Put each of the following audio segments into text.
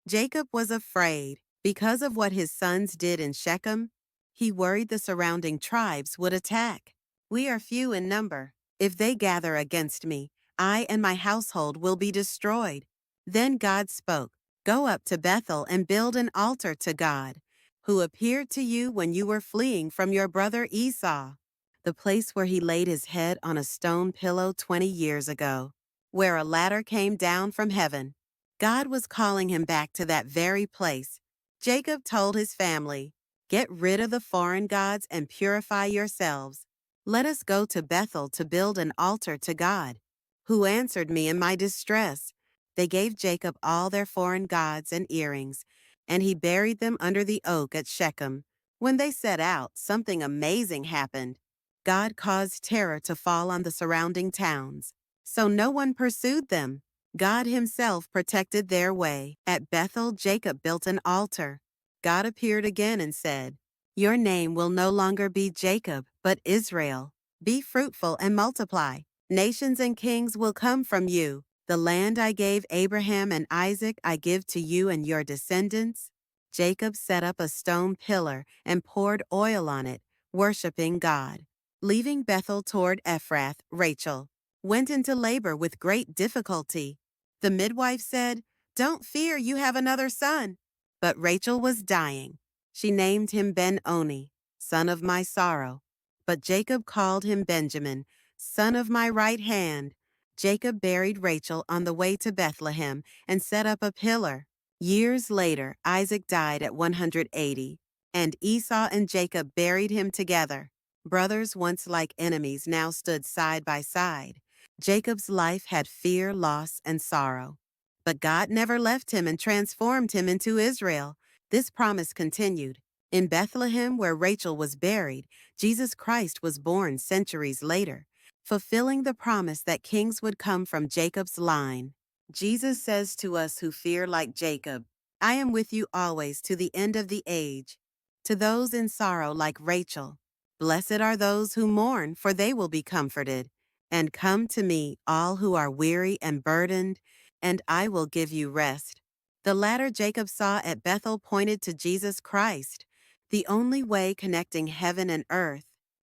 Jacob was afraid because of what his sons did in Shechem. He worried the surrounding tribes would attack. We are few in number. If they gather against me, I and my household will be destroyed. Then God spoke, "Go up to Bethel and build an altar to God, who appeared to you when you were fleeing from your brother Esau," the place where he laid his head on a stone pillow 20 years ago, where a ladder came down from heaven. God was calling him back to that very place. Jacob told his family, "Get rid of the foreign gods and purify yourselves. Let us go to Bethel to build an altar to God, who answered me in my distress." They gave Jacob all their foreign gods and earrings, and he buried them under the oak at Shechem. When they set out, something amazing happened. God caused terror to fall on the surrounding towns, so no one pursued them. God himself protected their way. At Bethel, Jacob built an altar. God appeared again and said, "Your name will no longer be Jacob, but Israel. Be fruitful and multiply. Nations and kings will come from you. The land I gave Abraham and Isaac I give to you and your descendants." Jacob set up a stone pillar and poured oil on it, worshiping God. Leaving Bethel toward Ephrath, Rachel went into labor with great difficulty. The midwife said, "Don't fear, you have another son." But Rachel was dying. She named him Ben-Oni, son of my sorrow. But Jacob called him Benjamin, son of my right hand. Jacob buried Rachel on the way to Bethlehem and set up a pillar. Years later, Isaac died at 180, and Esau and Jacob buried him together. Brothers once like enemies now stood side by side. Jacob's life had fear, loss, and sorrow. But God never left him and transformed him into Israel. This promise continued. In Bethlehem, where Rachel was buried, Jesus Christ was born centuries later, fulfilling the promise that kings would come from Jacob's line. Jesus says to us who fear like Jacob, "I am with you always to the end of the age." To those in sorrow like Rachel, "Blessed are those who mourn, for they will be comforted. And come to me, all who are weary and burdened, and I will give you rest." The ladder Jacob saw at Bethel pointed to Jesus Christ, the only way connecting heaven and earth.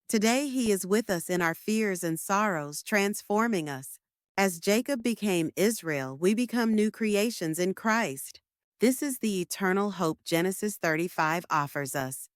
Today he is with us in our fears and sorrows, transforming us. As Jacob became Israel, we become new creations in Christ. This is the eternal hope Genesis 35 offers us.